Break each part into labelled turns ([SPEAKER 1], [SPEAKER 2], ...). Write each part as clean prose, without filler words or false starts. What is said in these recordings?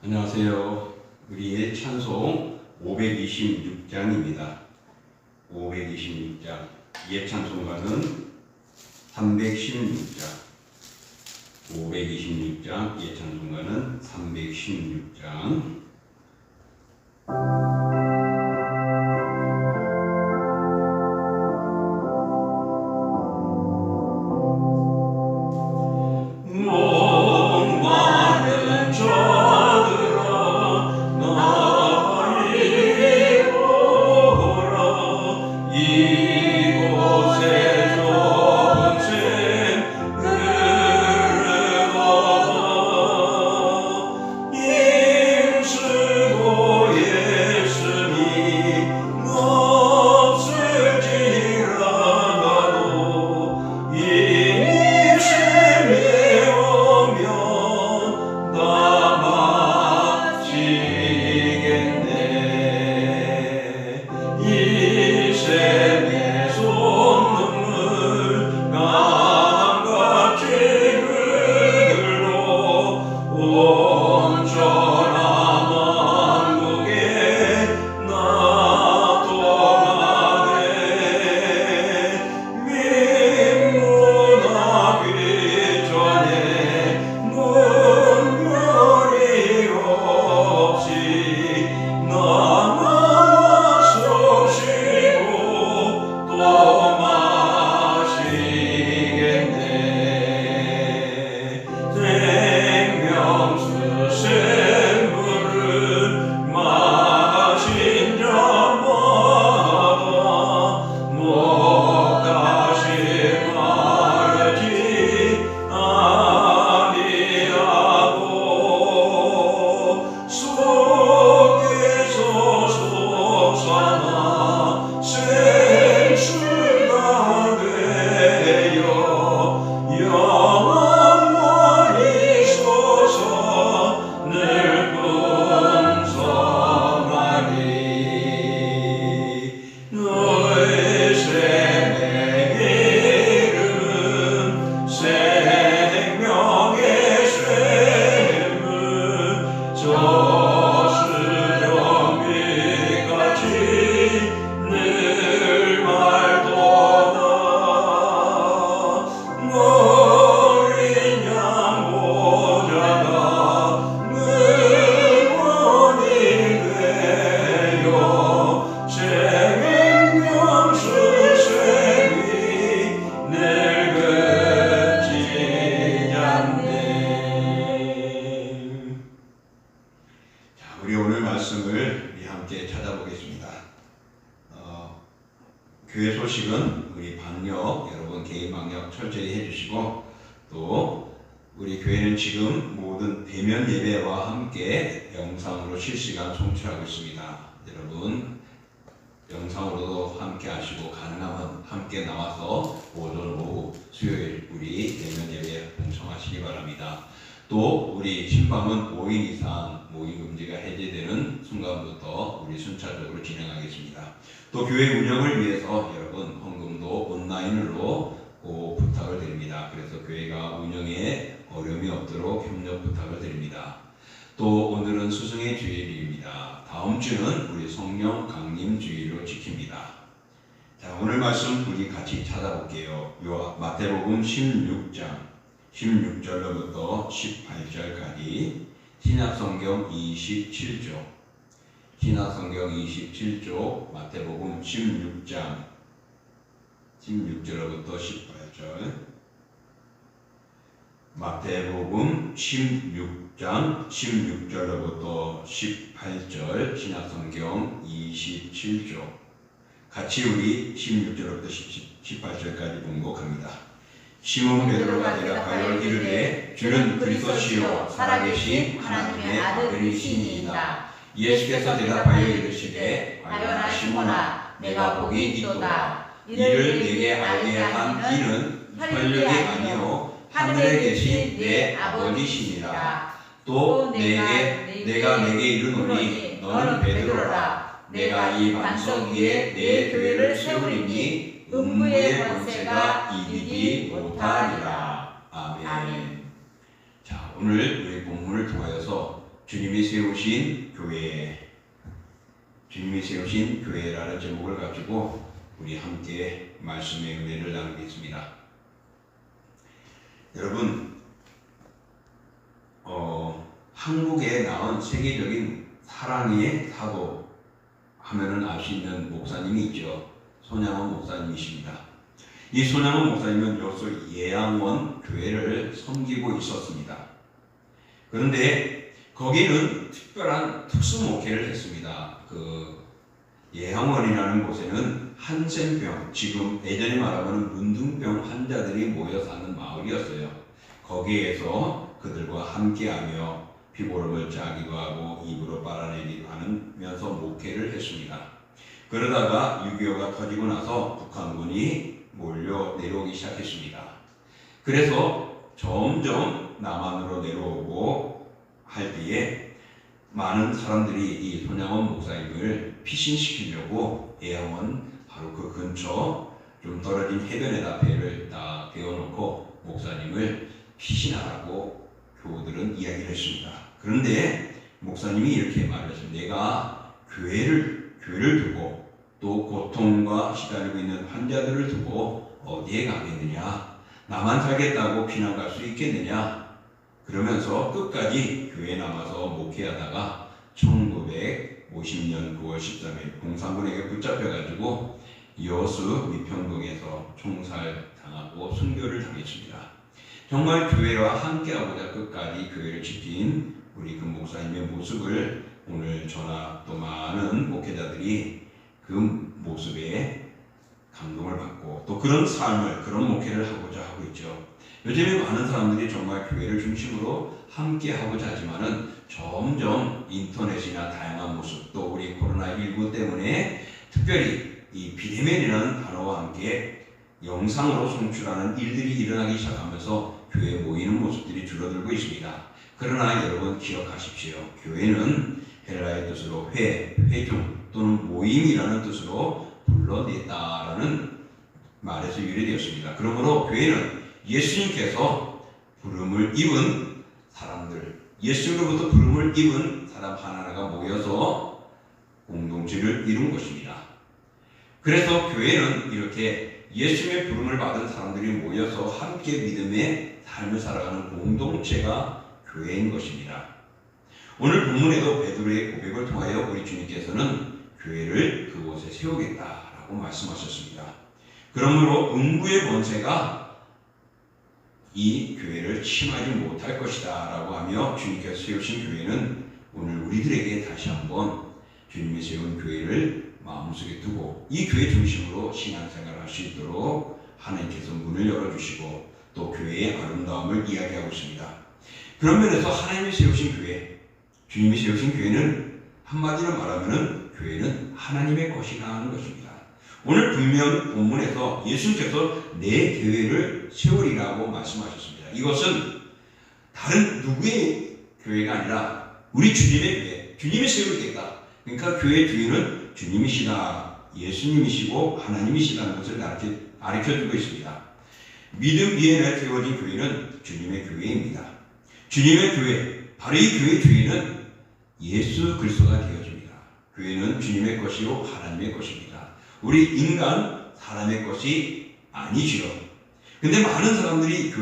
[SPEAKER 1] 안녕하세요. 우리의 찬송 526장입니다. 526장. 옛 찬송가는 316장. 526장. 옛 찬송가는 316장. 우리 오늘 말씀을 우리 함께 찾아보겠습니다. 교회 소식은 우리 방역, 여러분 개인 방역 철저히 해주시고, 또 우리 교회는 지금 모든 대면 예배와 함께 영상으로 실시간 송출하고 있습니다. 여러분 영상으로도 함께 하시고 가능하면 함께 나와서 오전, 오후, 수요일 우리 대면 예배에 동참하시기 바랍니다. 또 우리 신방은 5인 이상 모임 금지가 해제되는 순간부터 우리 순차적으로 진행하겠습니다. 또 교회 운영을 위해서 여러분 헌금도 온라인으로 부탁을 드립니다. 그래서 교회가 운영에 어려움이 없도록 협력 부탁을 드립니다. 또 오늘은 스승의 주일입니다. 다음 주는 우리 성령 강림 주일로 지킵니다. 자, 오늘 말씀 우리 같이 찾아볼게요. 마태복음 16장 16절로부터 18절까지 신약성경 27조, 신약성경 27조, 마태복음 16장 16절로부터 18절, 마태복음 16장 16절로부터 18절, 신약성경 27조. 같이 우리 16절부터 18절까지 봉독합니다. 시몬 베드로가 대답하여 이르되 주는 그리스도시요 살아계신 하나님의 아들이시니이다. 예수께서 대답하여 이르시되 과연아 시몬아 내가 복이 있도다. 이를 내게 알게 한 이는 혈육이 아니요 하늘에 계신 내 아버지시니라. 또 내가 내게 이르노니 너는 베드로라. 내가 이 반석 위에 내 교회를 세우리니 음부의 권세가 이기지 못하리라. 아멘. 자, 오늘 우리 본문을 통하여서 주님이 세우신 교회, 주님이 세우신 교회라는 제목을 가지고 우리 함께 말씀의 은혜를 나누겠습니다. 여러분, 한국에 나온 세계적인 사랑의 사도 하면은 알 수 있는 목사님이 있죠. 손양원 목사님이십니다. 이 손양원 목사님은 여수 예양원 교회를 섬기고 있었습니다. 그런데 거기는 특별한 특수 목회를 했습니다. 그 예양원이라는 곳에는 한센병, 지금 예전에 말하면 문둥병 환자들이 모여 사는 마을이었어요. 거기에서 그들과 함께하며 피고름을 짜기도 하고 입으로 빨아내기도 하면서 목회를 했습니다. 그러다가 6.25가 터지고 나서 북한군이 몰려 내려오기 시작했습니다. 그래서 점점 남한으로 내려오고 할 때에 많은 사람들이 이 손양원 목사님을 피신시키려고 예양원 바로 그 근처 좀 떨어진 해변에다 배를 다 대어놓고 목사님을 피신하라고 교우들은 이야기를 했습니다. 그런데 목사님이 이렇게 말했습니다. 내가 교회를 두고 또 고통과 시달리고 있는 환자들을 두고 어디에 가겠느냐? 나만 살겠다고 피난 갈 수 있겠느냐? 그러면서 끝까지 교회에 남아서 목회하다가 1950년 9월 13일 공산군에게 붙잡혀가지고 여수 미평동에서 총살당하고 순교를 당했습니다. 정말 교회와 함께하고자 끝까지 교회를 지킨 우리 그 목사님의 모습을 오늘 저나 또 많은 목회자들이 그 모습에 감동을 받고 또 그런 삶을, 그런 목회를 하고자 하고 있죠. 요즘에 많은 사람들이 정말 교회를 중심으로 함께 하고자 하지만은 점점 인터넷이나 다양한 모습, 또 우리 코로나19 때문에 특별히 이 비대면이라는 단어와 함께 영상으로 송출하는 일들이 일어나기 시작하면서 교회에 모이는 모습들이 줄어들고 있습니다. 그러나 여러분 기억하십시오. 교회는 헬라의 뜻으로 회중 또는 모임이라는 뜻으로 불러냈다라는 말에서 유래되었습니다. 그러므로 교회는 예수님께서 부름을 입은 사람들, 예수님으로부터 부름을 입은 사람 하나하나가 모여서 공동체를 이룬 것입니다. 그래서 교회는 이렇게 예수님의 부름을 받은 사람들이 모여서 함께 믿음의 삶을 살아가는 공동체가 교회인 것입니다. 오늘 본문에도 베드로의 고백을 통하여 우리 주님께서는 교회를 그곳에 세우겠다라고 말씀하셨습니다. 그러므로 음부의 권세가 이 교회를 침하지 못할 것이다 라고 하며 주님께서 세우신 교회는 오늘 우리들에게 다시 한번 주님이 세운 교회를 마음속에 두고 이 교회 중심으로 신앙생활을 할 수 있도록 하나님께서 문을 열어주시고 또 교회의 아름다움을 이야기하고 있습니다. 그런 면에서 하나님이 세우신 교회, 주님이 세우신 교회는 한마디로 말하면 교회는 하나님의 것이라 하는 것입니다. 오늘 분명 본문에서 예수님께서 내 교회를 세우리라고 말씀하셨습니다. 이것은 다른 누구의 교회가 아니라 우리 주님의 교회, 주님이 세우겠다. 그러니까 교회의 주인은 주님이시다, 예수님이시고 하나님이시다는 것을 가르쳐주고 있습니다. 믿음 위에 세워진 교회는 주님의 교회입니다. 주님의 교회, 바로 이 교회의 주인은 예수 그리스도가 되어집니다. 교회는 주님의 것이요 하나님의 것입니다. 우리 인간 사람의 것이 아니지요. 근데 많은 사람들이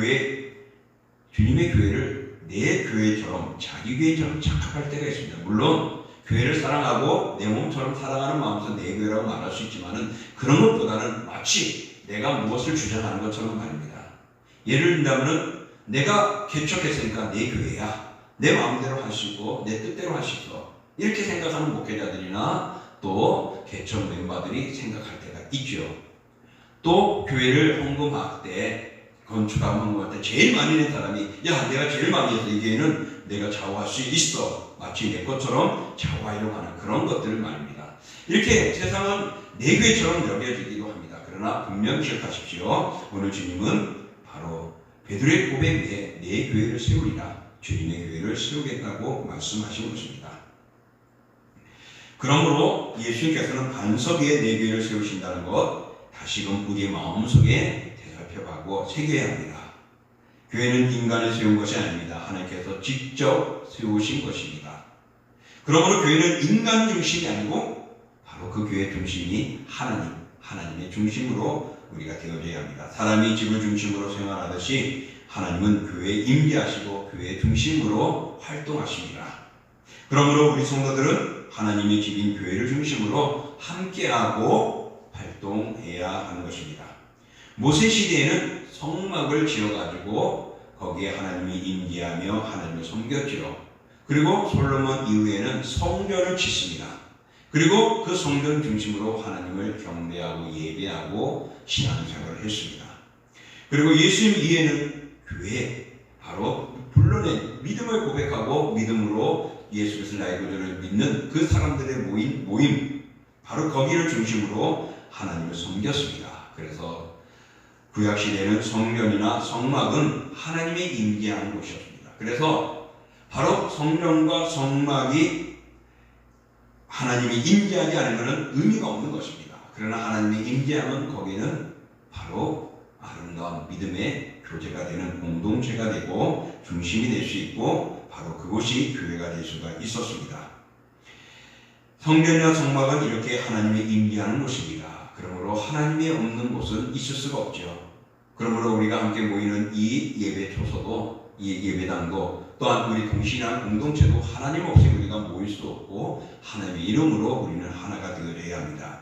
[SPEAKER 1] 주님의 교회를 내 교회처럼, 자기 교회처럼 착각할 때가 있습니다. 물론 교회를 사랑하고 내 몸처럼 사랑하는 마음에서 내 교회라고 말할 수 있지만은 그런 것보다는 마치 내가 무엇을 주장하는 것처럼 말입니다. 예를 들자면은 내가 개척했으니까 내 교회야. 내 마음대로 할 수 있고 내 뜻대로 할 수 있어. 이렇게 생각하는 목회자들이나 또 개척 멤버들이 생각할 때가 있죠. 또 교회를 헌금할 때, 건축하고 헌금할 때 제일 많이 낸 사람이 야, 내가 제일 많이 해서 이 교회는 내가 좌우할 수 있어. 마치 내 것처럼 좌우하려고 하는 그런 것들을 말입니다. 이렇게 세상은 내 교회처럼 여겨지기도 합니다. 그러나 분명히 기억하십시오. 오늘 주님은 바로 베드로의 고백 위에 내 교회를 세우리라, 주님의 교회를 세우겠다고 말씀하신 것입니다. 그러므로 예수님께서는 반석 위에 내 교회를 세우신다는 것 다시금 우리의 마음속에 되살펴가고 새겨야 합니다. 교회는 인간이 세운 것이 아닙니다. 하나님께서 직접 세우신 것입니다. 그러므로 교회는 인간 중심이 아니고 바로 그 교회 중심이 하나님의 중심으로 우리가 되어져야 합니다. 사람이 집을 중심으로 생활하듯이 하나님은 교회에 임재하시고 교회 중심으로 활동하십니다. 그러므로 우리 성도들은 하나님의 집인 교회를 중심으로 함께하고 활동해야 하는 것입니다. 모세 시대에는 성막을 지어가지고 거기에 하나님이 임재하며 하나님을 섬겼지요. 그리고 솔로몬 이후에는 성전을 짓습니다. 그리고 그 성전 중심으로 하나님을 경배하고 예배하고 신앙생활을 했습니다. 그리고 예수님 이후에는 교회, 바로 불러낸 믿음을 고백하고 믿음으로 예수 그리스도 나의 구주를 믿는 그 사람들의 모임, 바로 거기를 중심으로 하나님을 섬겼습니다. 그래서 구약시대에는 성전이나 성막은 하나님의 임재하는 곳이었습니다. 그래서 바로 성전과 성막이 하나님이 임재하지 않으면 의미가 없는 것입니다. 그러나 하나님의 임재하면 거기는 바로 아름다운 믿음의 교제가 되는 공동체가 되고 중심이 될 수 있고 바로 그곳이 교회가 될 수가 있었습니다. 성전이나 성막은 이렇게 하나님의 임재하는 곳입니다. 그러므로 하나님이 없는 곳은 있을 수가 없죠. 그러므로 우리가 함께 모이는 이 예배 초소도, 이 예배당도, 또한 우리 동신한 공동체도 하나님 없이 우리가 모일 수 없고 하나님의 이름으로 우리는 하나가 되어야 합니다.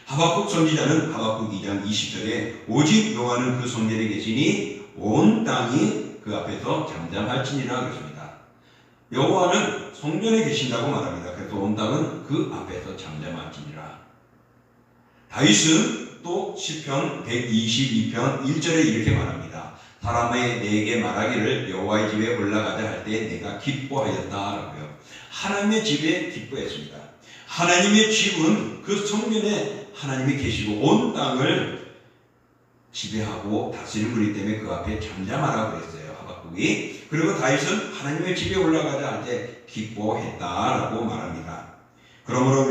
[SPEAKER 1] 하박국 선지자는 하박국 2장 20절에 오직 여호와는 그 성전에 계시니 온 땅이 그 앞에서 잠잠할지니라 그랬습니다. 여호와는 성전에 계신다고 말합니다. 그래서 온 땅은 그 앞에서 잠잠할지니라. 다윗은 또 시편 122편 1절에 이렇게 말합니다. 사람의 내게 말하기를 여호와의 집에 올라가자 할 때 내가 기뻐하였다라고요. 하나님의 집에 기뻐했습니다. 하나님의 집은 그 성전에 하나님이 계시고 온 땅을 지배하고 다스리는 분이기 때문에 그 앞에 잠잠하라고 그랬어요. 하박국이. 그리고 다윗은 하나님의 집에 올라가자 할 때 기뻐했다라고 말합니다. 그러므로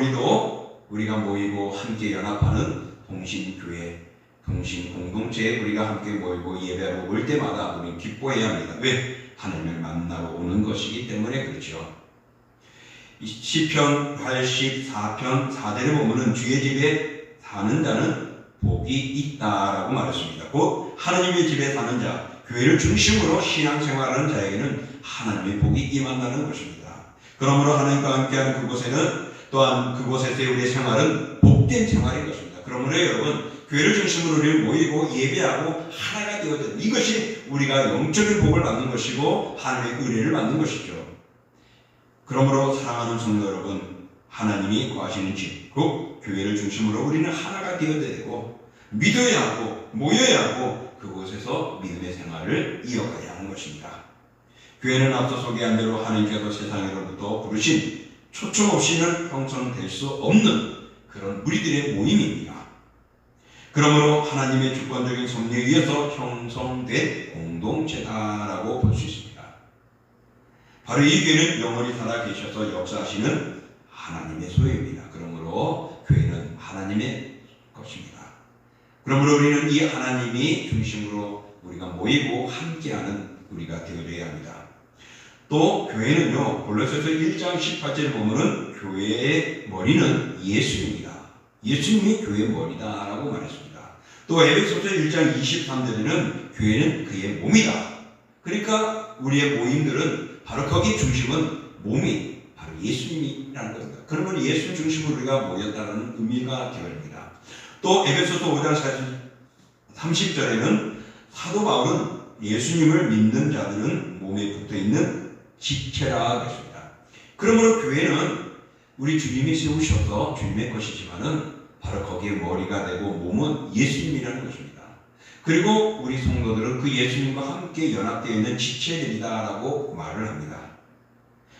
[SPEAKER 1] 우리가 모이고 함께 연합하는 동신교회, 동신공동체에 우리가 함께 모이고 예배하러 올 때마다 우리는 기뻐해야 합니다. 왜? 하나님을 만나러 오는 것이기 때문에 그렇죠. 시편 84편 4절에 보면은 주의 집에 사는 자는 복이 있다라고 말했습니다. 곧 하나님의 집에 사는 자, 교회를 중심으로 신앙생활하는 자에게는 하나님의 복이 임한다는 것입니다. 그러므로 하나님과 함께하는 그곳에는 또한 그곳에서의 우리의 생활은 복된 생활인 것입니다. 그러므로 여러분, 교회를 중심으로 우리를 모이고 예배하고 하나가 되어야 됩니다. 이것이 우리가 영적인 복을 받는 것이고 하나님의 은혜를 받는 것이죠. 그러므로 사랑하는 성도 여러분, 하나님이 거하시는 집, 곧 교회를 중심으로 우리는 하나가 되어야 되고 믿어야 하고 모여야 하고 그곳에서 믿음의 생활을 이어가야 하는 것입니다. 교회는 앞서 소개한 대로 하나님께서 세상으로부터 부르신 초청 없이는 형성될 수 없는 그런 무리들의 모임입니다. 그러므로 하나님의 주권적인 섭리에 의해서 형성된 공동체다라고 볼 수 있습니다. 바로 이 교회는 영원히 살아 계셔서 역사하시는 하나님의 소유입니다. 그러므로 교회는 하나님의 것입니다. 그러므로 우리는 이 하나님이 중심으로 우리가 모이고 함께하는 우리가 되어야 합니다. 또 교회는요, 골로새서 1장 18절에 보면은 교회의 머리는 예수입니다. 예수님이 교회의 머리다라고 말했습니다. 또 에베소서 1장 23절에는 교회는 그의 몸이다. 그러니까 우리의 모임들은 바로 거기 중심은 몸이 바로 예수님이라는 겁니다. 그러면 예수 중심으로 우리가 모였다는 의미가 되어집니다. 또 에베소서 5장 30절에는 사도 바울은 예수님을 믿는 자들은 몸에 붙어있는 지체라 그랬습니다. 그러므로 교회는 우리 주님이 세우셔서 주님의 것이지만은 바로 거기에 머리가 되고 몸은 예수님이라는 것입니다. 그리고 우리 성도들은 그 예수님과 함께 연합되어 있는 지체들이다라고 말을 합니다.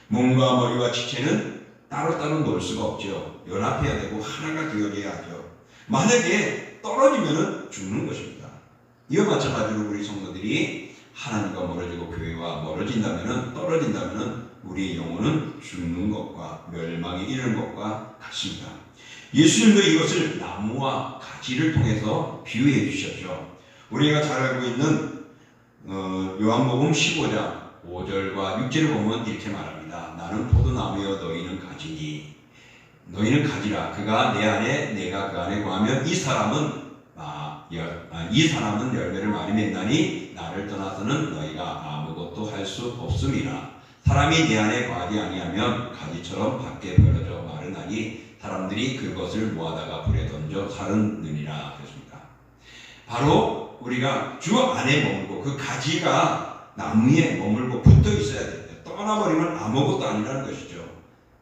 [SPEAKER 1] 몸과 머리와 지체는 따로따로 놓을 수가 없죠. 연합해야 되고 하나가 되어야 하죠. 만약에 떨어지면 죽는 것입니다. 이와 마찬가지로 우리 성도들이 하나님과 멀어지고 교회와 떨어진다면 우리의 영혼은 죽는 것과 멸망에 이르는 것과 같습니다. 예수님도 이것을 나무와 가지를 통해서 비유해 주셨죠. 우리가 잘 알고 있는 요한복음 15장 5절과 6절을 보면 이렇게 말합니다. 나는 포도나무 나무여 너희는 가지니 너희는 가지라. 그가 내 안에 내가 그 안에 거하면 이 사람은 열매를 많이 맺나니 나를 떠나서는 너희가 아무것도 할 수 없음이라. 사람이 내 안에 거하지 아니하면 가지처럼 밖에 벌어져 마르나니 사람들이 그것을 모아다가 불에 던져 사르느니라. 그렇습니다. 바로 우리가 주 안에 머물고 그 가지가 나무에 머물고 붙어 있어야 돼요. 떠나버리면 아무것도 아니라는 것이죠.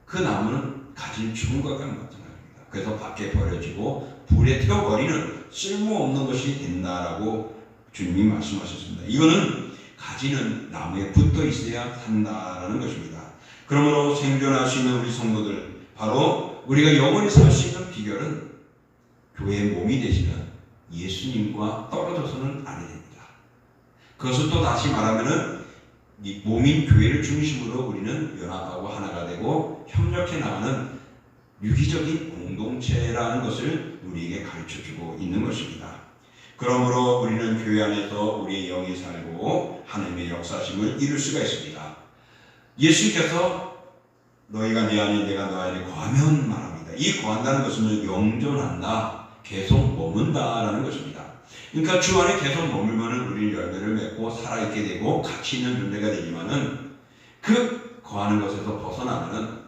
[SPEAKER 1] 그 나무는 가지는 죽은 것과 마찬가지입니다. 그래서 밖에 버려지고 불에 태워버리는 쓸모없는 것이 된다라고 주님이 말씀하셨습니다. 이거는 가지는 나무에 붙어 있어야 산다라는 것입니다. 그러므로 생존할 수 있는 우리 성도들, 바로 우리가 영원히 살 수 있는 비결은 교회의 몸이 되시는 예수님과 떨어져서는 안 됩니다. 그것을 또 다시 말하면은 이 몸인 교회를 중심으로 우리는 연합하고 하나가 되고 협력해 나가는 유기적인 공동체라는 것을 우리에게 가르쳐주고 있는 것입니다. 그러므로 우리는 교회 안에서 우리의 영이 살고 하나님의 역사심을 이룰 수가 있습니다. 예수께서 너희가 내 안에 내가 너 안에 거하면 말합니다. 이 거한다는 것은 영존한다, 계속 머문다라는 것입니다. 그러니까 주 안에 계속 머물면 우리는 열매를 맺고 살아있게 되고 가치 있는 존재가 되지만은 그 거하는 것에서 벗어나면은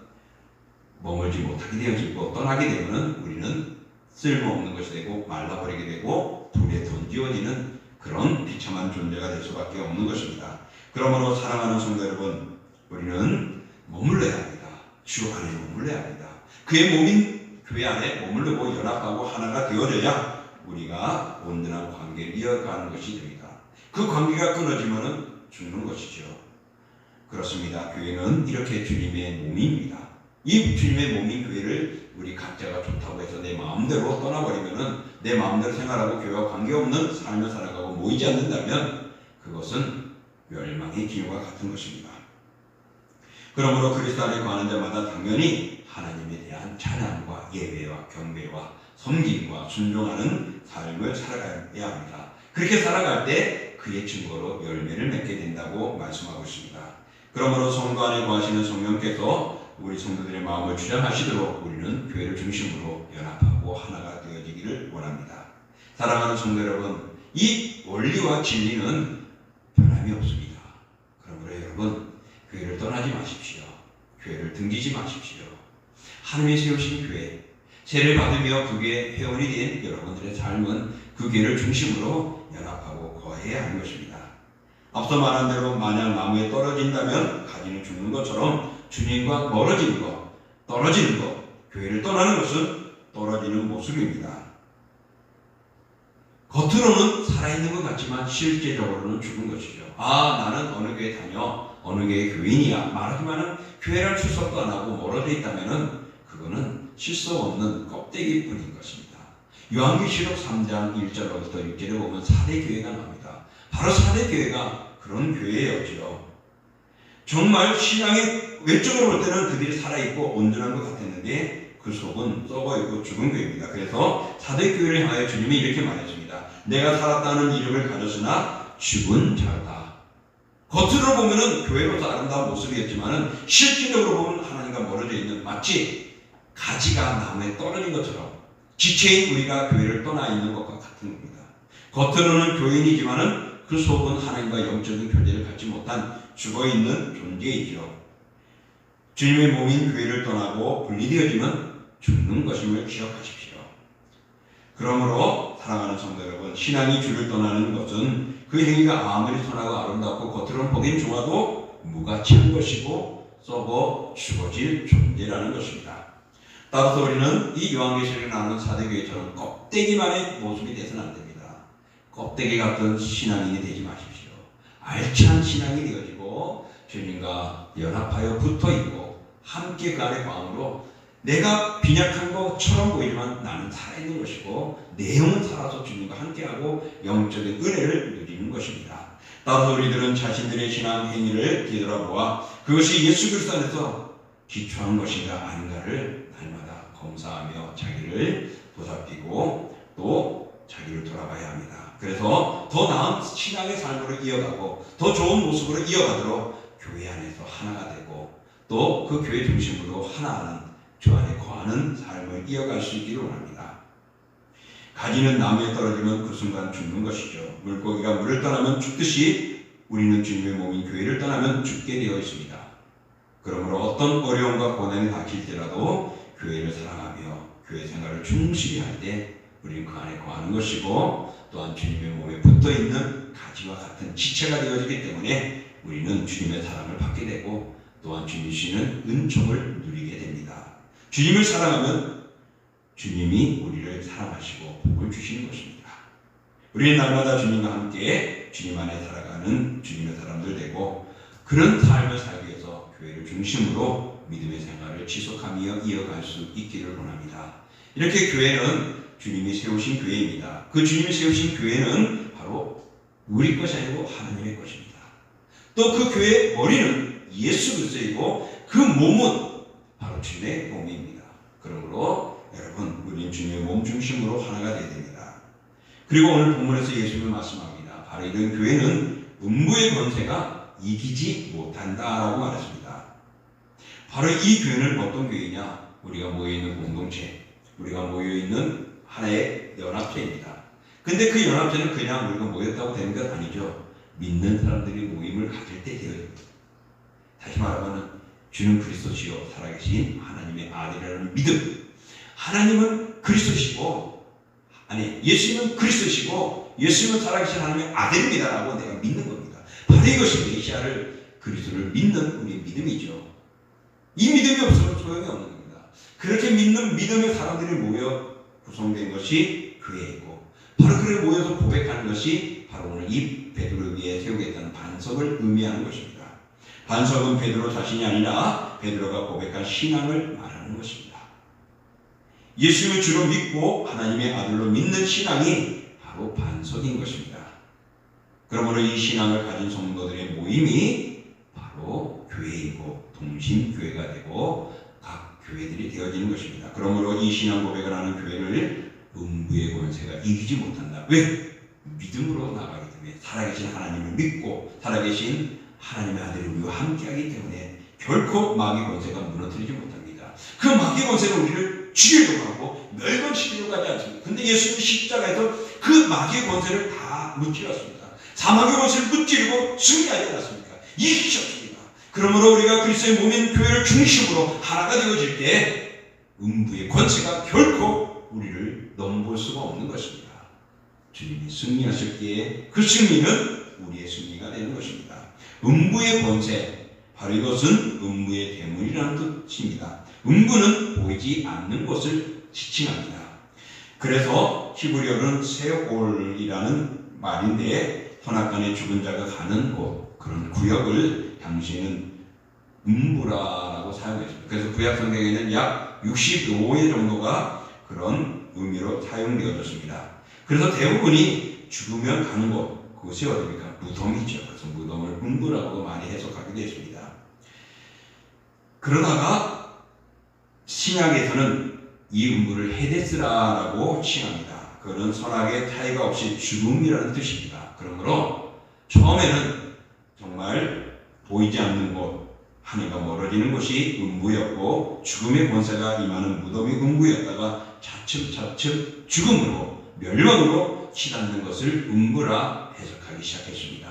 [SPEAKER 1] 머물지 못하게 되어지고 떠나게 되면은 우리는 쓸모없는 것이 되고 말라버리게 되고 불에 던지어지는 그런 비참한 존재가 될 수밖에 없는 것입니다. 그러므로 사랑하는 성도 여러분, 우리는 머물러야 합니다. 주 안에 머물러야 합니다. 그의 몸인 교회 안에 머물르고 연합하고 하나가 되어져야 우리가 온전한 관계를 이어가는 것이 됩니다. 그 관계가 끊어지면 죽는 것이죠. 그렇습니다. 교회는 이렇게 주님의 몸입니다. 이 주님의 몸인 교회를 우리 각자가 좋다고 해서 내 마음대로 떠나버리면, 내 마음대로 생활하고 교회와 관계없는 삶을 살아가고 모이지 않는다면 그것은 멸망의 기회와 같은 것입니다. 그러므로 그리스도 안에 거하는 자마다 당연히 하나님에 대한 찬양과 예배와 경배와 섬김과 순종하는 삶을 살아가야 합니다. 그렇게 살아갈 때 그의 증거로 열매를 맺게 된다고 말씀하고 있습니다. 그러므로 성도 안에 거하시는 성령께서 우리 성도들의 마음을 주장하시도록 우리는 교회를 중심으로 연합하고 하나가 되어지기를 원합니다. 사랑하는 성도 여러분, 이 원리와 진리는 변함이 없습니다. 그러므로 여러분, 교회를 떠나지 마십시오. 교회를 등지지 마십시오. 하나님이 세우신 교회, 세례를 받으며 그 교회 회원이 된 여러분들의 삶은 그 교회를 중심으로 연합하고 거해야 하는 것입니다. 앞서 말한 대로 만약 나무에 떨어진다면 가지는 죽는 것처럼 주님과 멀어지는 것, 떨어지는 것, 교회를 떠나는 것은 떨어지는 모습입니다. 겉으로는 살아있는 것 같지만 실제적으로는 죽은 것이죠. 나는 어느 교회 다녀, 어느 교회 교인이야 말하지만은 교회를 출석도 안 하고 멀어져 있다면은 그거는 실속 없는 껍데기뿐인 것입니다. 요한계시록 3장 1절로부터 6절에 보면 4대 교회가 나옵니다. 바로 4대 교회가 그런 교회였죠. 정말 신앙의 외적으로 볼 때는 그들이 살아있고 온전한 것 같았는데 그 속은 썩어있고 죽은 교회입니다. 그래서 4대 교회를 향하여 주님이 이렇게 말했습니다. 내가 살았다는 이름을 가졌으나 죽은 자다. 겉으로 보면은 교회로서 아름다운 모습이었지만은 실질적으로 보면 하나님과 멀어져 있는, 마치 가지가 나무에 떨어진 것처럼 지체인 우리가 교회를 떠나 있는 것과 같은 겁니다. 겉으로는 교인이지만은 그 속은 하나님과 영적인 교제를 갖지 못한 죽어있는 존재이죠. 주님의 몸인 교회를 떠나고 분리되어지면 죽는 것임을 기억하십시오. 그러므로 사랑하는 성도 여러분, 신앙이 주를 떠나는 것은 그 행위가 아무리 선하고 아름답고 겉으로는 보기엔 좋아도 무가치한 것이고 썩어 죽어질 존재라는 것입니다. 따라서 우리는 이 요한계시록에 나오는 4대 교회처럼 껍데기만의 모습이 되서는 안 됩니다. 껍데기 같은 신앙인이 되지 마십시오. 알찬 신앙이 되어지고 주님과 연합하여 붙어있고 함께 그 안에 마음으로 내가 빈약한 것처럼 보이지만 나는 살아있는 것이고 내 영은 살아서 주님과 함께하고 영적인 은혜를 누리는 것입니다. 따라서 우리들은 자신들의 신앙 행위를 뒤돌아보아 그것이 예수 그리스도 안에서 기초한 것인가 아닌가를 날마다 검사하며 자기를 보살피고 또 자기를 돌아봐야 합니다. 그래서 더 나은 신앙의 삶으로 이어가고 더 좋은 모습으로 이어가도록 교회 안에서 하나가 되고 또 그 교회 중심으로 하나하는 주 안에 거하는 삶을 이어갈 수 있기를 원합니다. 가지는 나무에 떨어지면 그 순간 죽는 것이죠. 물고기가 물을 떠나면 죽듯이 우리는 주님의 몸인 교회를 떠나면 죽게 되어 있습니다. 그러므로 어떤 어려움과 고난이 닥칠지라도 교회를 사랑하며 교회 생활을 충실히 할 때 우리는 그 안에 거하는 것이고, 또한 주님의 몸에 붙어있는 가지와 같은 지체가 되어지기 때문에 우리는 주님의 사랑을 받게 되고, 또한 주님 주시는 은총을 누리게 됩니다. 주님을 사랑하면 주님이 우리를 사랑하시고 복을 주시는 것입니다. 우리는 날마다 주님과 함께 주님 안에 살아가는 주님의 사람들 되고, 그런 삶을 살기 위해서 교회를 중심으로 믿음의 생활을 지속하며 이어갈 수 있기를 원합니다. 이렇게 교회는 주님이 세우신 교회입니다. 그 주님이 세우신 교회는 바로 우리 것이 아니고 하나님의 것입니다. 또 그 교회의 머리는 예수 그리스도이고 그 몸은 바로 주님의 몸입니다. 그러므로 여러분, 우리는 주님의 몸 중심으로 하나가 되어야 됩니다. 그리고 오늘 본문에서 예수님은 말씀합니다. 바로 이런 교회는 음부의 권세가 이기지 못한다라고 말했습니다. 바로 이 교회는 어떤 교회냐? 우리가 모여있는 공동체, 우리가 모여있는 하나의 연합체입니다. 근데 그 연합체는 그냥 우리가 모였다고 되는 것 아니죠. 믿는 사람들이 모임을 가질 때 되어집니다. 다시 말하면 주는 그리스도시요 살아계신 하나님의 아들이라는 믿음. 하나님은 그리스도시고, 아니 예수님은 그리스도시고 예수님은 살아계신 하나님의 아들입니다라고 내가 믿는 겁니다. 바로 이것이 메시아를, 그리스도를 믿는 우리의 믿음이죠. 이 믿음이 없으면 소용이 없는 겁니다. 그렇게 믿는 믿음의 사람들이 모여 구성된 것이 교회이고, 바로 그를 모여서 고백하는 것이 바로 오늘 이 베드로 위에 세우겠다는 반석을 의미하는 것입니다. 반석은 베드로 자신이 아니라 베드로가 고백한 신앙을 말하는 것입니다. 예수님을 주로 믿고 하나님의 아들로 믿는 신앙이 바로 반석인 것입니다. 그러므로 이 신앙을 가진 성도들의 모임이 바로 교회이고 동심교회가 되고 각 교회들이 되어지는 것입니다. 그러므로 이 신앙 고백을 하는 교회를 음부의 권세가 이기지 못한다. 왜? 믿음으로 나가기 때문에, 살아계신 하나님을 믿고 살아계신 하나님의 아들이 우리와 함께하기 때문에 결코 마귀 권세가 무너뜨리지 못합니다. 그 마귀 권세는 우리를 죽이려고 하고 멸망시키려고 하지 않습니다. 근데 예수님이 십자가에서 그 마귀의 권세를 다 무찌렀습니다. 사망의 권세를 무찌르고 승리하지 않았습니까? 이기셨습니다. 그러므로 우리가 그리스도의 몸인 교회를 중심으로 하나가 되어질 때 음부의 권세가 결코 우리를 넘볼 수가 없는 것입니다. 주님이 승리하셨기에 그 승리는 우리의 승리가 되는 것입니다. 음부의 권세, 바로 이것은 음부의 대문이라는 뜻입니다. 음부는 보이지 않는 것을 지칭합니다. 그래서 히브리어는 세올이라는 말인데, 선악간에 죽은 자가 가는 곳, 그런 구역을 당시에는 음부라고 사용했습니다. 그래서 구약 성경에는 약 65회 정도가 그런 의미로 사용되어졌습니다. 그래서 대부분이 죽으면 가는 곳, 그것이 어디입니까? 무덤이죠. 그래서 무덤을 음부라고 많이 해석하게 되어 있습니다. 그러다가 신약에서는 이 음부를 헤데스라라고 칭합니다. 그는 선악의 차이가 없이 죽음이라는 뜻입니다. 그러므로 처음에는 정말 보이지 않는 곳, 하늘과 멀어지는 곳이 음부였고, 죽음의 권세가 임하는 무덤이 음부였다가 차츰차츰 죽음으로, 멸망으로 치닫는 것을 음부라 해석하기 시작했습니다.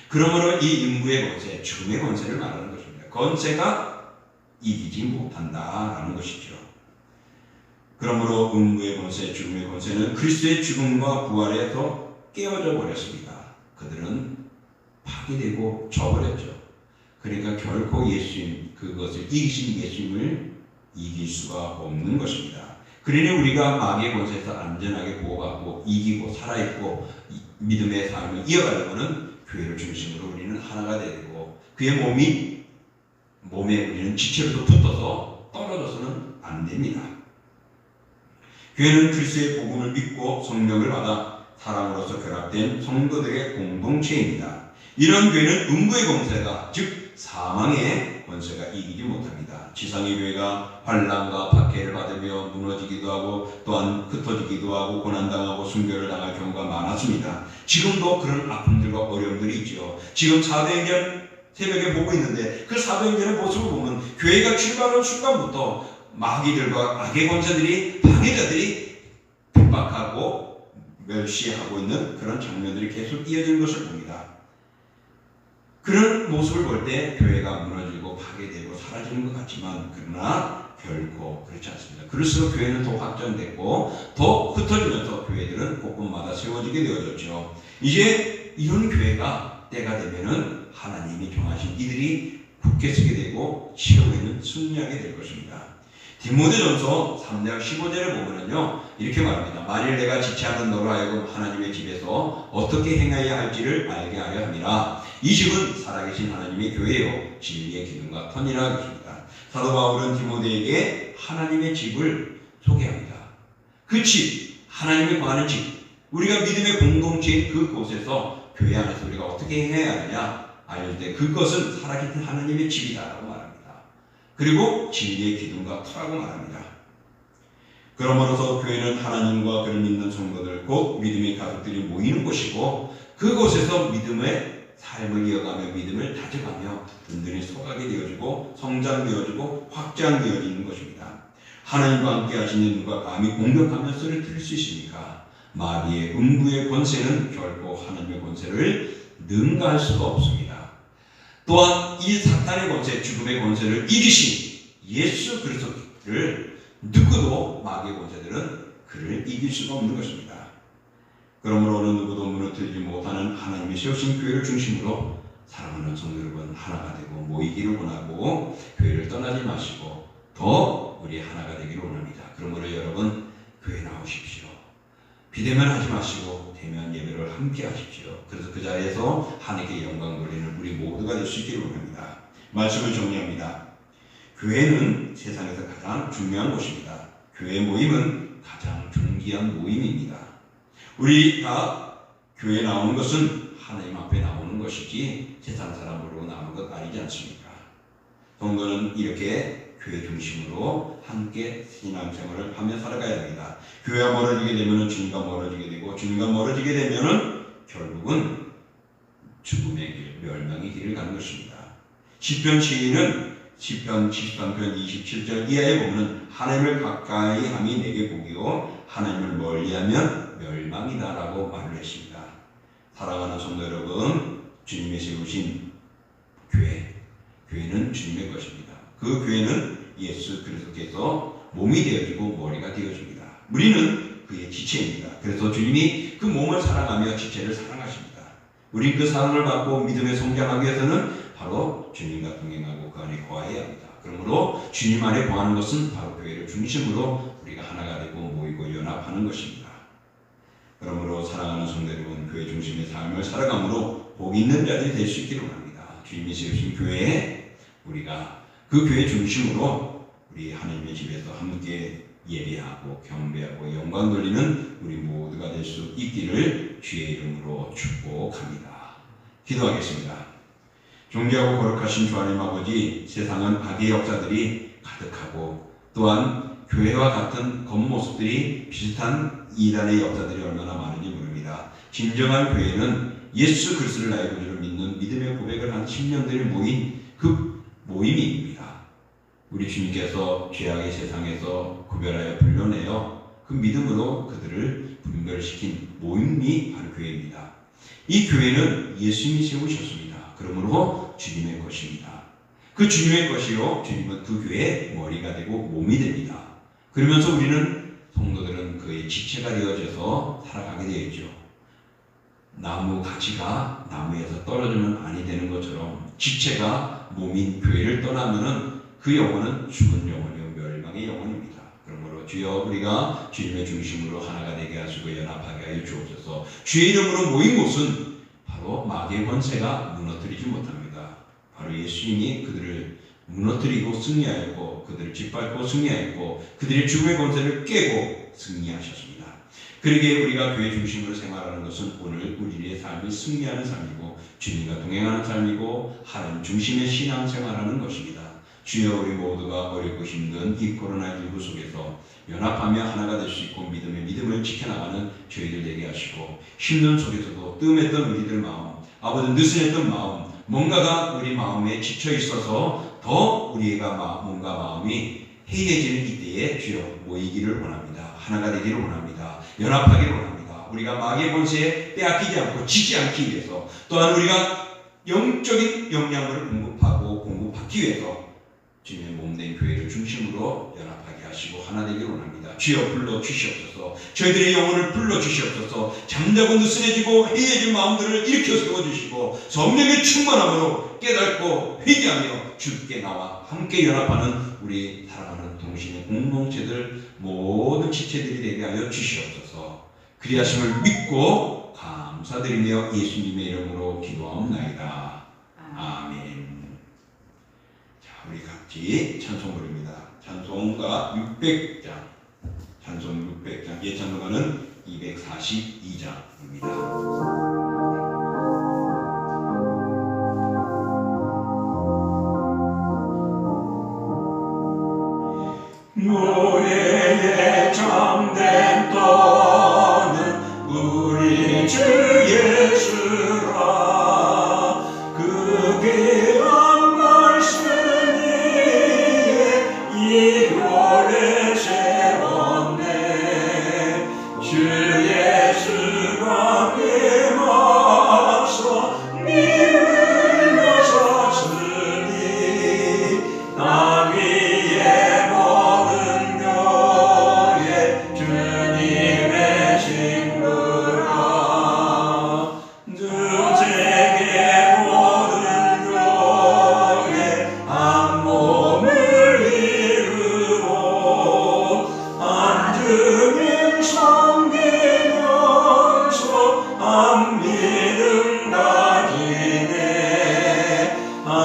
[SPEAKER 1] 그러므로 이 음부의 권세, 죽음의 권세를 말하는 것입니다. 권세가 이기지 못한다라는 것이죠. 그러므로 음부의 권세, 죽음의 권세는 그리스도의 죽음과 부활에서 깨어져 버렸습니다. 그들은 파괴되고 져버렸죠. 그러니까 결코 예수님, 그것을 이기신 예수님을 이길 수가 없는 것입니다. 그러니 우리가 마귀의 권세에서 안전하게 보호받고 이기고 살아있고 믿음의 삶을 이어가려면 교회를 중심으로 우리는 하나가 되고, 그의 몸에 우리는 지체로도 붙어서 떨어져서는 안 됩니다. 교회는 그리스도의 복음을 믿고 성령을 받아 사랑으로서 결합된 성도들의 공동체입니다. 이런 교회는 음부의 권세가, 즉 사망의 권세가 이기지 못합니다. 지상의 교회가 환난과 박해를 받으며 무너지기도 하고 또한 흩어지기도 하고 고난당하고 순교를 당할 경우가 많았습니다. 지금도 그런 아픔들과 어려움들이 있죠. 지금 새벽에 보고 있는데 그 사도행전의 모습을 보면 교회가 출발한 순간부터 마귀들과 악의 권세들이 방해자들이 핍박하고 멸시하고 있는 그런 장면들이 계속 이어지는 것을 봅니다. 그런 모습을 볼 때 교회가 무너지고 파괴되고 사라지는 것 같지만 그러나 결코 그렇지 않습니다. 그럴수록 교회는 더 확장됐고 더 흩어지면서 교회들은 곳곳마다 세워지게 되어졌죠. 이제 이런 교회가 때가 되면은 하나님이 정하신 이들이 굳게 서게 되고 시험에는 승리하게 될 것입니다. 디모데전서 3장 15절에 보면은요 이렇게 말합니다. 만일 내가 지체하는 너로 하여금 하나님의 집에서 어떻게 행해야 할지를 알게 하려 함이라. 이 집은 살아계신 하나님의 교회요 진리의 기둥과 터니라 것입니다. 사도 바울은 디모데에게 하나님의 집을 소개합니다. 그 집, 하나님이 거하는 집, 우리가 믿음의 공동체인 그곳에서 교회 안에서 우리가 어떻게 해야 하느냐 알려줄 때 그것은 살아계신 하나님의 집이다라고 말합니다. 그리고 진리의 기둥과 터라고 말합니다. 그러므로서 교회는 하나님과 그를 믿는 성도들 곧 믿음의 가족들이 모이는 곳이고 그곳에서 믿음의 삶을 이어가며 믿음을 다져가며 든든히 서가게 되어지고 성장되어지고 확장되어지는 것입니다. 하나님과 함께 하시는 누가 감히 공격하며 소리를 들을 수 있습니까? 마귀의 음부의 권세는 결코 하나님의 권세를 능가할 수가 없습니다. 또한 이 사탄의 권세, 죽음의 권세를 이기신 예수 그리스도를 누구도 마귀의 권세들은 그를 이길 수가 없는 것입니다. 그러므로 어느 누구도 무너뜨리지 못하는 하나님이 세우신 교회를 중심으로 사랑하는 성도 여러분 하나가 되고 모이기를 원하고 교회를 떠나지 마시고 더 우리 하나가 되기를 원합니다. 그러므로 여러분 교회 나오십시오. 비대면 하지 마시고 대면 예배를 함께 하십시오. 그래서 그 자리에서 하나님께 영광 돌리는 우리 모두가 될 수 있기를 원합니다. 말씀을 정리합니다. 교회는 세상에서 가장 중요한 곳입니다. 교회 모임은 가장 존귀한 모임입니다. 우리가 교회에 나오는 것은 하나님 앞에 나오는 것이지 세상 사람으로 나오는 것 아니지 않습니까? 성도는 이렇게 교회 중심으로 함께 신앙생활을 하며 살아가야 합니다. 교회가 멀어지게 되면 주님과 멀어지게 되고 주님과 멀어지게 되면 결국은 죽음의 길, 멸망의 길을 가는 것입니다. 시편 시인은 시편 73편 27절 이하에 보면 하나님을 가까이 함이 내게 복이요 하나님을 멀리하면 멸망이다라고 말을 했습니다. 사랑하는 성도 여러분, 주님이 세우신 교회는 주님의 것입니다. 그 교회는 예수 그리스도께서 몸이 되어지고 머리가 되어집니다. 우리는 그의 지체입니다. 그래서 주님이 그 몸을 사랑하며 지체를 사랑하십니다. 우리 그 사랑을 받고 믿음에 성장하기 위해서는 바로 주님과 동행하고 그 안에 거해야 합니다. 그러므로 주님 안에 거하는 것은 바로 교회를 중심으로 우리가 하나가 되고 모이고 연합하는 것입니다. 그러므로 사랑하는 성도 여러분, 교회 중심의 삶을 살아감으로 복 있는 자들이 될 수 있기를 원합니다. 주님이 세우신 교회에 우리가 그 교회 중심으로 우리 하나님의 집에서 함께 예배하고 경배하고 영광 돌리는 우리 모두가 될 수 있기를 주의 이름으로 축복합니다. 기도하겠습니다. 존귀하고 거룩하신 주 하나님 아버지, 세상은 악의 역사들이 가득하고 또한 교회와 같은 겉모습들이 비슷한 이단의 역사들이 얼마나 많은지 모릅니다. 진정한 교회는 예수 그리스도를 나의 구주로 믿는 믿음의 고백을 한 10년들이 모인 그 모임입니다. 우리 주님께서 죄악의 세상에서 구별하여 불러내어 그 믿음으로 그들을 분별시킨 모임이 바로 교회입니다. 이 교회는 예수님이 세우셨습니다. 그러므로 주님의 것입니다. 그 주님의 것이요 주님은 그 교회의 머리가 되고 몸이 됩니다. 그러면서 우리는 성도들은 그의 지체가 되어져서 살아가게 되어 있죠. 나무 가지가 나무에서 떨어지면 아니 되는 것처럼 지체가 몸인 교회를 떠나면은 그 영혼은 죽은 영혼이요 멸망의 영혼입니다. 그러므로 주여 우리가 주님의 중심으로 하나가 되게 하시고 연합하게 하여 주옵소서. 주의 이름으로 모인 곳은 바로 마귀의 권세가 무너뜨리지 못합니다. 바로 예수님이 그들을 무너뜨리고 승리하였고 그들을 짓밟고 승리하였고 그들의 죽음의 권세를 깨고 승리하셨습니다. 그러기에 우리가 교회 중심으로 생활하는 것은 오늘 우리의 삶이 승리하는 삶이고 주님과 동행하는 삶이고 하나님 중심의 신앙생활하는 것입니다. 주여 우리 모두가 어렵고 힘든 이 코로나19 속에서 연합하며 하나가 될 수 있고 믿음을 지켜나가는 저희들 되게 하시고 힘든 속에서도 뜸했던 우리들 마음, 아버지 느슨했던 마음 뭔가가 우리 마음에 지쳐 있어서 더 우리가 뭔가 마음이 해이해지는 이때에 주여 모이기를 원합니다. 하나가 되기를 원합니다. 연합하기를 원합니다. 우리가 마귀의 권세에 빼앗기지 않고 지지 않기 위해서, 또한 우리가 영적인 영양분을 공급받기 위해서 주님의 몸된 교회를 중심으로 연합하게 하시고 하나 되기를 원합니다. 주여 불러 주시옵소서. 저희들의 영혼을 불러 주시옵소서. 잠자고 느슨해지고 해이해진 마음들을 일으켜 세워주시고 성령의 충만함으로 깨닫고 회개하며 주께 나와 함께 연합하는 우리 사랑하는 동신의 공동체들 모든 지체들이 되게 하여 주시옵소서. 그리하심을 믿고 감사드리며 예수님의 이름으로 기도하옵나이다. 아멘. 우리 같이 찬송 부릅니다. 찬송가 600장, 찬송 600장, 예찬송가는 242장입니다. 노래에 참된 떠는 우리 주 예수라. 그 귀한 말씀이 이월에 세웠네. 주 예수가 임하사 님을 여사으니 나 위에 모든 교회 주님의 친구라. 주제게 모든 교회 한 몸을 이루고 안주님 섬기면서 한 믿음 가지네. 한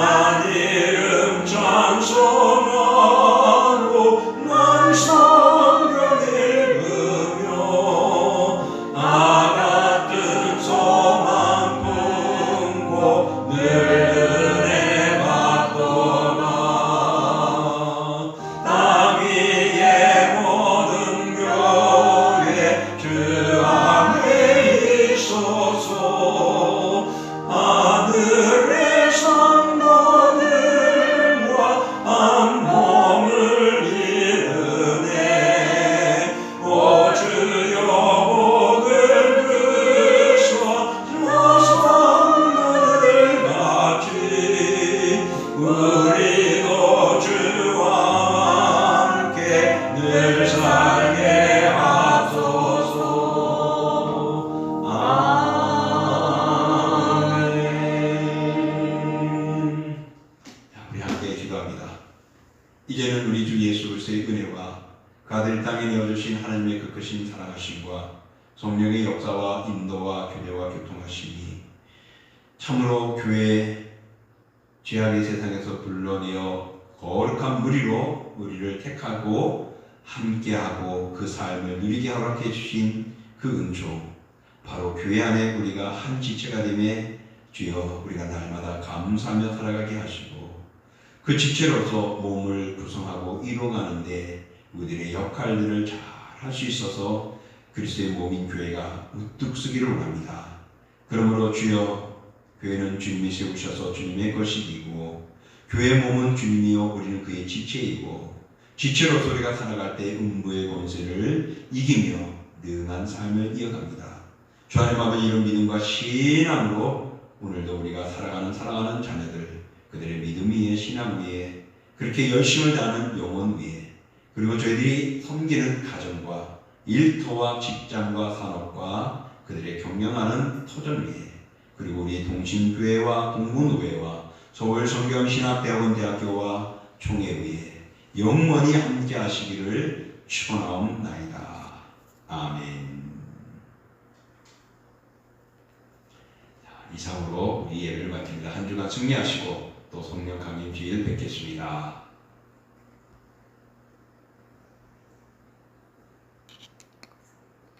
[SPEAKER 1] 이름 찬송하고 난 성경 읽으며 나 같은 소망 품고 늘 은혜 받도다. 땅 위에 모든 교회 주 안에 있어서 하늘의 성도들과 한 몸을 이루네. 오 주여 복을 주소 저 성도들 같이 우리도 주와 함께 늘 살게 하소서. 아멘. 우리 함께 기도합니다. 이제는 우리 주 예수 그리스도의 은혜와 그 아들 땅에 내어주신 하나님의 그 크신 사랑하심과 성령의 역사와 인도와 교제와 교통하심이 참으로 교회 죄악의 세상에서 불러내어 거룩한 무리로 우리를 택하고 함께하고 그 삶을 누리게 허락해 주신 그 은총, 바로 교회 안에 우리가 한 지체가 되매 주여 우리가 날마다 감사하며 살아가게 하시고 그 지체로서 몸을 구성하고 이루어가는데 우리들의 역할들을 잘 할 수 있어서 그리스도의 몸인 교회가 우뚝 서기를 원합니다. 그러므로 주여 교회는 주님이 세우셔서 주님의 것이고 교회 몸은 주님이요 우리는 그의 지체이고 지체로서 우리가 살아갈 때 음부의 권세를 이기며 능한 삶을 이어갑니다. 주 하나님 아버지 이런 믿음과 신앙으로 오늘도 우리가 살아가는 사랑하는 자녀들 그들의 믿음 위에 신앙 위에 그렇게 열심을 다하는 영혼 위에 그리고 저희들이 섬기는 가정과 일터와 직장과 산업과 그들의 경영하는 터전 위에 그리고 우리 동신교회와 동문의회와 서울성경신학대학원대학교와 총회 위에 영원히 함께 하시기를 축원하옵나이다. 아멘. 이상으로 우리 예배를 마칩니다. 한 주간 승리하시고 또 성령 강림 주일 뵙겠습니다.